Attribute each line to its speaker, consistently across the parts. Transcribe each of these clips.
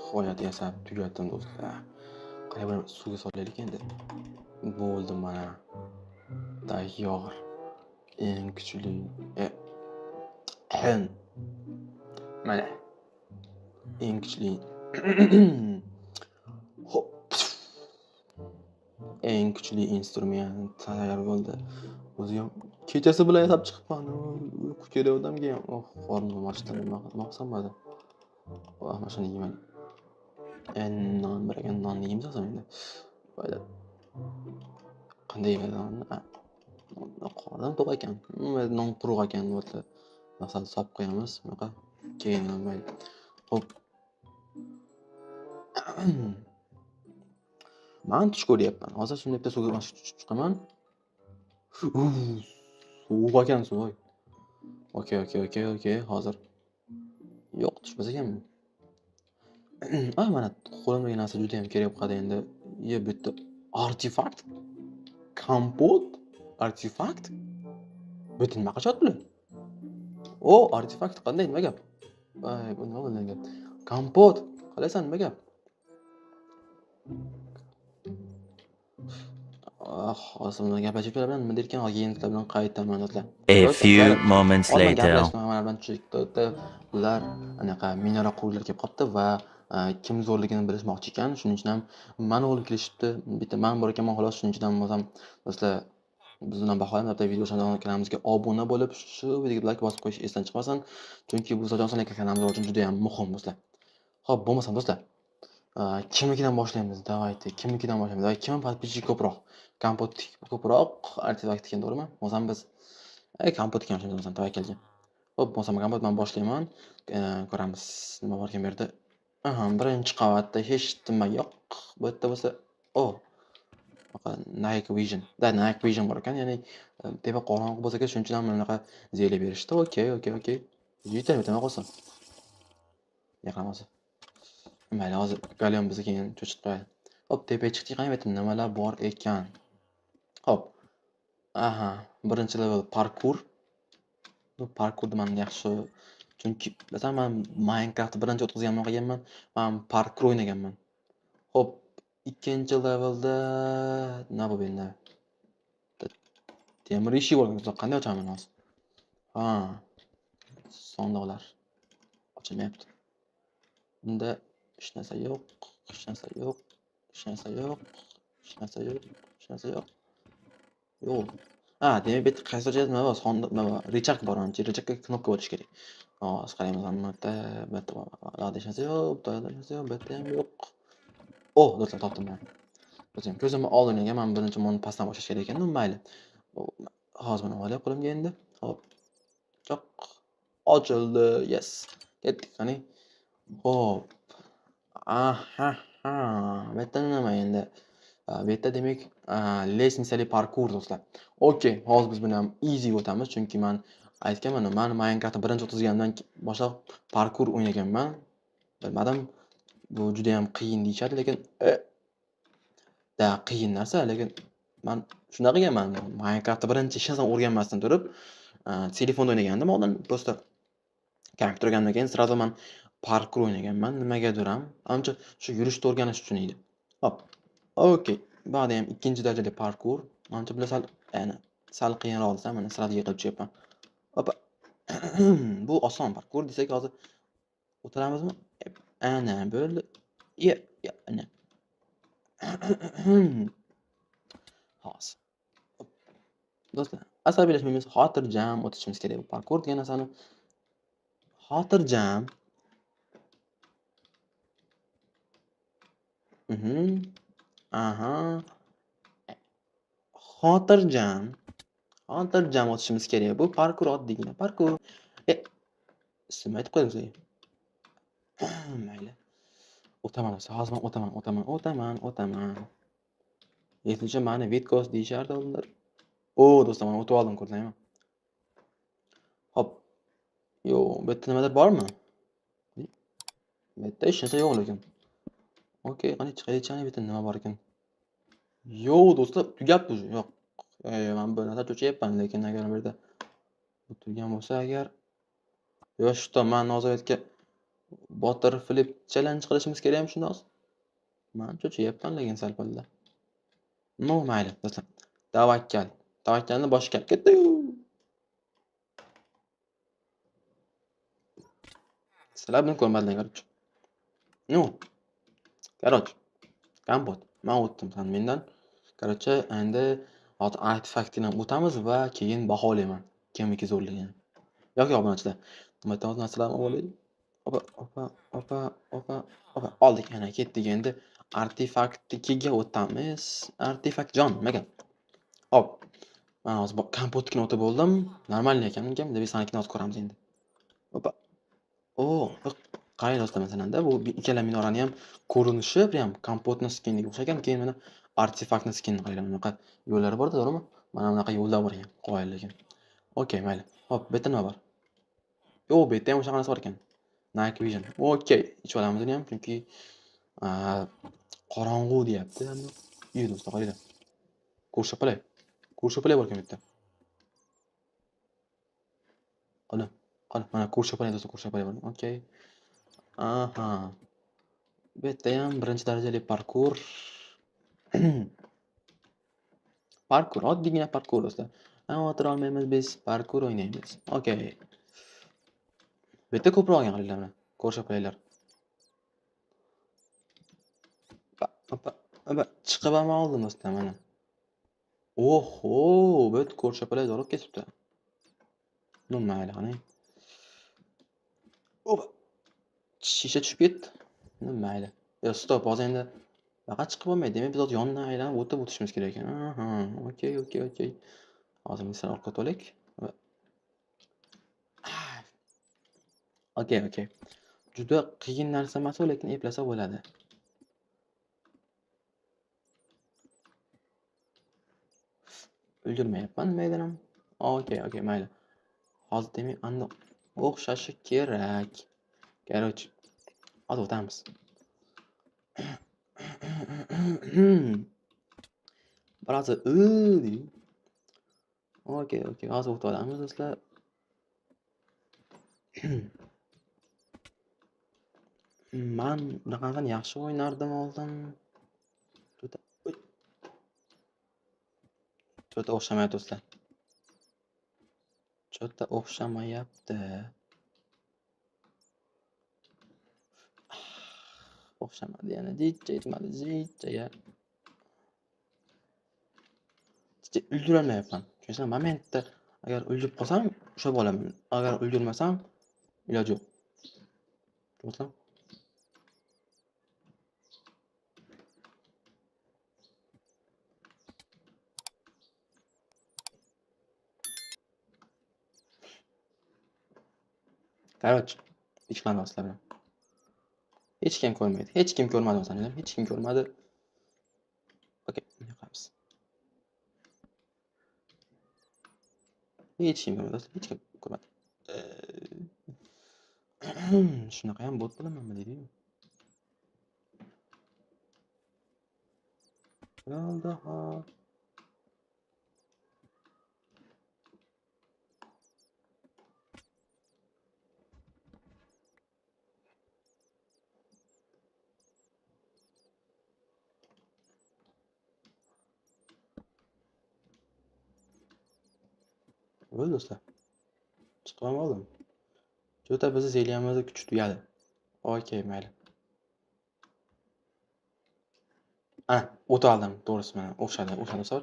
Speaker 1: Nihoyat yasab tugatdim do'stlar. Qani bir suvga solaylik endi. Bo'ldi mana. Tayyor. Eng kuchli. Mana. Eng kuchli. Hop. Eng kuchli instrument tayyor bo'ldi. O'zi ham kechasi bilan yasab chiqibman. Uyqu keladi odamga ham. Qornim ochdi. Nima qilsam bo'ladi? Mana shuni yeyman. Non bir ekan, nonni yeymiz endi. Boyda. Qanday yeyman nonni? Qornim to'q ekan. Non quruq ekan bo'lsa. Masalan, solib qo'yamiz. Bunaqa keyin mayli. Hop. Men tush ko'ryapman. Hozir shunday bitta suvga chiqaman. Sovuq ekan suv. Okey. Hozir. Yo'q, tushmas ekanman. Mana qo'limdagi narsa juda ham kerak bo'ladi endi. Bitta artefakt. Kompot artefakt. Bitta nima qilishadi bular? Artefakt qanday, nima gap? Bu nima bo'lgan? Kompot. Qalaysan, nima gap? Hozir bundan gaplashib bilan nima derkan, agentlar bilan qaytaman do'stlar.
Speaker 2: A few moments later.
Speaker 1: Mana bilan tushlikda ular anaqa minora quvurlar kelib qopti va kim zo'rligini bilishmoqchi ekan. Shuning uchun ham mani olib kelishibdi. Bitta men bor ekanman xolos, shuning uchun ham o'zim do'stlar bizdan baholaymiz. Bitta video kanalimizga obuna bo'lib, shu videoga like bosib qo'yish esdan chiqmasin. Chunki bu Zojon aka kanalimiz uchun juda ham muhim do'stlar. Xo'p, bo'lmasa do'stlar, kimnikidan boshlaymiz? Davayte, kimnikidan boshlaymiz? Davay, kim podpисчик ko'proq? Kompot ko'proq artefakt ekan, to'g'rimi? O'zim biz kompotga boshlaymiz o'zim tavakkalga. Hop, bo'lmasa kompot men boshlayman. Ko'ramiz nima bor ekan bu yerda. Birinchi qavatda hech nima yo'q. Bu yerda bo'lsa, Night Vision bor ekan, ya'ni tepa qorong'i bo'lsa kerak, shuning uchun ham bunaqa zeli berishdi. Okey. Yetami qolsin. Yaqinmasa. Mayli, hozir galyon bizga keyin cho'chib qo'yadi. Hop, tepaga chiqdik, qani aytdim nimalar bor ekan. Hop. Birinchi level parkour. Bu parkourni men yaxshi, chunki masalan men Minecraftni birinchi o'tkazganman qilganman. Men parkour o'ynaganman. Hop, ikkinchi levelda nima bo'ldi endi? Temir eshik bo'lgan. Qanday ochaman hozir? Sondiqlar ochilmayapti. Bunda hech narsa yo'q. Yo'q. Demak, bitta qaysi joyda nima bor? Sondiq nima bor? Richard bor, Richardga knopka bosish kerak. Hozir qaraymiz, bitta hech narsa yo'q, bitta ham yo'q. Do'stlar, topdim men. O'zim ko'zimni oldimga men birinchi monni pastdan boshlash kerak ekan, mayli. Hozir buni olib qo'limga endi. Hop. Choq. Ochildi. Yes. Ketdik, qani. Hop. Bitta nima endi? Bitta demak, lestnitsali parkour do'stlar. Okey, hozir biz buni ham easy o'tamiz, chunki men aytganman, men Minecraftni birinchi o'tkazgandan boshlab parkour o'ynaganman. Bilmadim, bu juda ham qiyin deyshadi, lekin qiyin narsa, lekin men shunday qilganman. Minecraftni birinchi hech narsani o'rganmasdan turib, telefonda o'ynagandim. Oldin просто kompyuter o'rgangandan keyin sразу men parkour o'ynaganman. Nimagadir ham, ancha shu yurishni o'rganish uchun edi. Hop. Okey. Bu ham ikkinchi darajali parkour. Menimcha bular sal qiyinroq desa, mana sirada yiqilib tushyapman. Hop. Bu oson parkour desak, hozir o'tiramizmi? Ana bo'ldi. Ana. Hozir. Do'stlar, asabiylashmaymiz, xotirjam o'tishimiz kerak bu parkour degan narsani. Xotirjam. Xotirjam o'tishimiz kerak. Bu parkour oddiygina parkour. Ismini aytib qo'ydim sizga. Mayli. O'taman, hozir men o'taman. Yetinchi meni Vitkos deyishardi ular. Do'stlar, men o'tib oldim, ko'rdingmi? Hop. Yo'q, bu yerda nimadir bormi? Bu yerda hech narsa yo'q lekin. Okey, qani chiqaylik, bu yerda nima bor ekan? Yo'q, do'stlar, tugab bu. Yo'q. Men bu narsa cho'chayapman, lekin agar bu yerda bu turgan bo'lsa agar yo'q, men hozir aytga Botir flip challenge qilishimiz kerakmi shundoq? Men cho'chiyapman lekin sal palla. No, mayli, do'stlar. Tavakkal. Tavakkalni boshqa ketdi-yu. Sizlar buni ko'rmadinglar, короче. Ну, короче, kompot. Men o'tdim san mendan. Короче, endi hozir artefaktini o'tamiz va keyin baholayman. Kimniki zo'rligini. Yo'q, obunachilar. Nima to'g'ri narsalarni olaylik. Opa, opa, opa, opa, opa. Oldik, ana ketdik endi. Artefaktnikiga o'tamiz. Artefaktjon, nimaga? Hop. Men hozir kompotnikini o'tib bo'ldim. Normal ekanmi? Deb sanikini hozir ko'ramiz endi. Opa. Qarang do'stlar, masalanda bu ikkala minorani ham ko'rinishi prям kompotni skiniga o'xshagan. Keyin mana artefaktni skinini qaranglar, bunaqa yo'llari bor-da, to'g'rimi? Mana bunaqa yo'llar bor ekan, qo'yil lekin. Okey, mayli. Hop, bu yerda nima bor? Yo'q, bu yerda ham o'sha narsa bor ekan. Night vision. Okey, ichib olamiz uni ham, chunki qorong'u deyapti. Yo'q do'stlar, qaranglar. Ko'rsapalay. Ko'rsapalay bor ekan bu yerda. Qani, mana ko'rsapalay do'stlar, ko'rsapalay bor. Okey. Aha. Bu yerda ham birinchi darajali parkur. Parkur, oddiygina parkur do'stlar. Xavotir olmaymiz, biz parkur o'ynaymiz. Okey. Bu yerda ko'proq olgan qaranglar mana. Ko'rsaplaylar. Chiqib ham oldim do'stlar mana. Oho, bu yerda ko'rsapalay zorib ketibdi. Ну, mayli, qarang. Opa. Shisha tushib ketdi. Ну, mayli. Yo, stop, hozir endi faqat chiqib bo'lmaydi. Demak, biz hozir yondan aylanib o'tishimiz kerak ekan. Aha, okey. Hozir misol orqa to'lik. Okey. Juda qiyin narsa emas, lekin eplasa bo'ladi. O'ldirmayapman nimadir ham. Okey, mayli. Hozir demak, aniq o'xshashi kerak. Короче, hozir o'tamiz. Biroz deydi. Okey, hozir o'tib olamiz do'stlar. Men bunaqadan yaxshi o'ynardim oldin. Juda o'xshamayapti do'stlar. Juda o'xshamayapti. O'xshamadi yana. Jicha yetmadi, jicha. O'ldirolmayapman. Tushunsan, momentda agar o'ldirib qolsam, ushlab olaman. Agar o'ldirmasam, iloji yo'q. To'g'rimi? Короче, hech qanday do'stlar bilan. Hech kim ko'rmaydi. Hech kim ko'rmadi o'zini. Hech kim ko'rmadi. Okey, yo'qamiz. Hech kim ko'rmadi do'stlar. Hech kim ko'rmadi. Shunaqa ham bot bo'lamanmi deydi-yu. Aldaha. Bo'ldi do'stlar. Chiqib ham oldim. Juda bizni zeliyamizni kuch tugadi. Okey, mayli. Ana, o'tib oldim, to'g'risi mana o'xshadi do'stlar.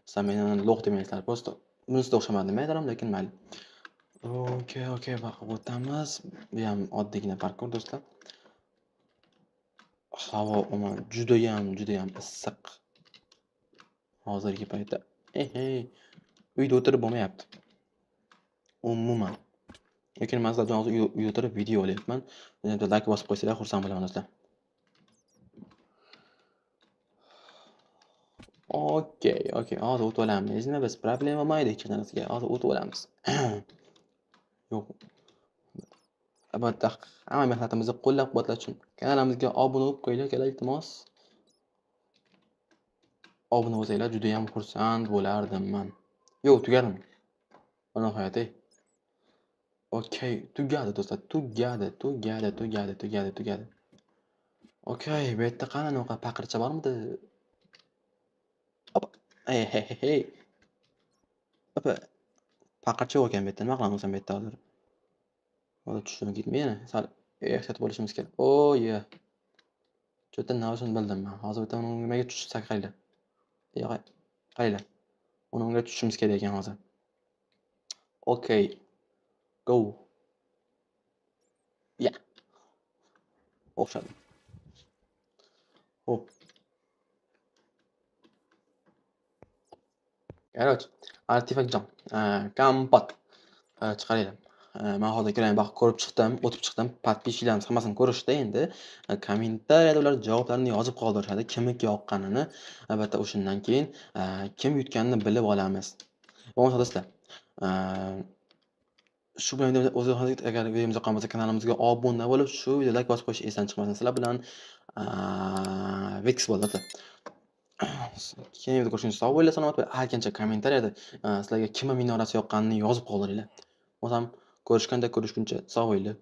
Speaker 1: Sizlar meni lo'q demaysizlar. Просто bunisida o'xshamadi demaydiram, lekin mayli. Okey, baqib o'tamiz. Bu ham oddiygina parkur do'stlar. Havo umuman judayam issiq. Hozirgi paytda. Uyda o'tirib bo'lmayapti. Umuman. Lekin men sizlar bilan hozir uyda o'tirib video olyapman. Endi like bosib qo'ysanglar xursand bo'laman do'stlar. Okey. Hozir o'tib olamiz. Nima biz problema bo'lmaydi hech narsaga. Hozir o'tib olamiz. Yo'q. Albatta, hamma mehnatimizni qo'llab-quvvatlash uchun kanalimizga obuna bo'lib qo'yinglar, iltimos. Obuna bo'lsanglar juda ham xursand bo'lardim men. Yo'q, tugadim. Mana hayot. Okay, tugadi do'stlar, tugadi. Okay, bu yerda qani anaqa paqircha bormidi? Opa. Hey. Opa, paqircha yo'q ekan bu yerda. Nima qilamiz bu yerda hozir? Hozir tushunib ketmaydi. Sal ehtiyot bo'lishimiz kerak. Oh yeah. Cho'ta navishini bildim men. Hozir bitta nimaga tushsak qaranglar. Yo'q, qaranglar. Unga tushishimiz kerak ekan hozir. Okay, go. Yeah. O'xshadi. Hop. Короче, artefakjon, kompot chiqaringlar. Men hozir kirib ko'rib chiqdim, o'tib chiqdim. Podpischilarimiz hammasini ko'rishdi endi. Kommentariyada ular javoblarini yozib qoldirishadi, kimniki yoqqanini. Albatta o'shandan keyin kim yutganini bilib olamiz. Bo'lmasa do'stlar, shu bilan o'zi agar videomiz yoqqan bo'lsa kanalimizga obuna bo'lib, shu videoga like bosib qo'yish esdan chiqmasin. Sizlar bilan Vex bo'ldi. Keyingi videoda ko'rishguncha sog' bo'linglar, salomat bo'ling. Har qancha kommentariyada sizlarga kimning minorasi yoqqanini yozib qoldiringlar. O'zim ko'rishguncha sog' bo'linglar.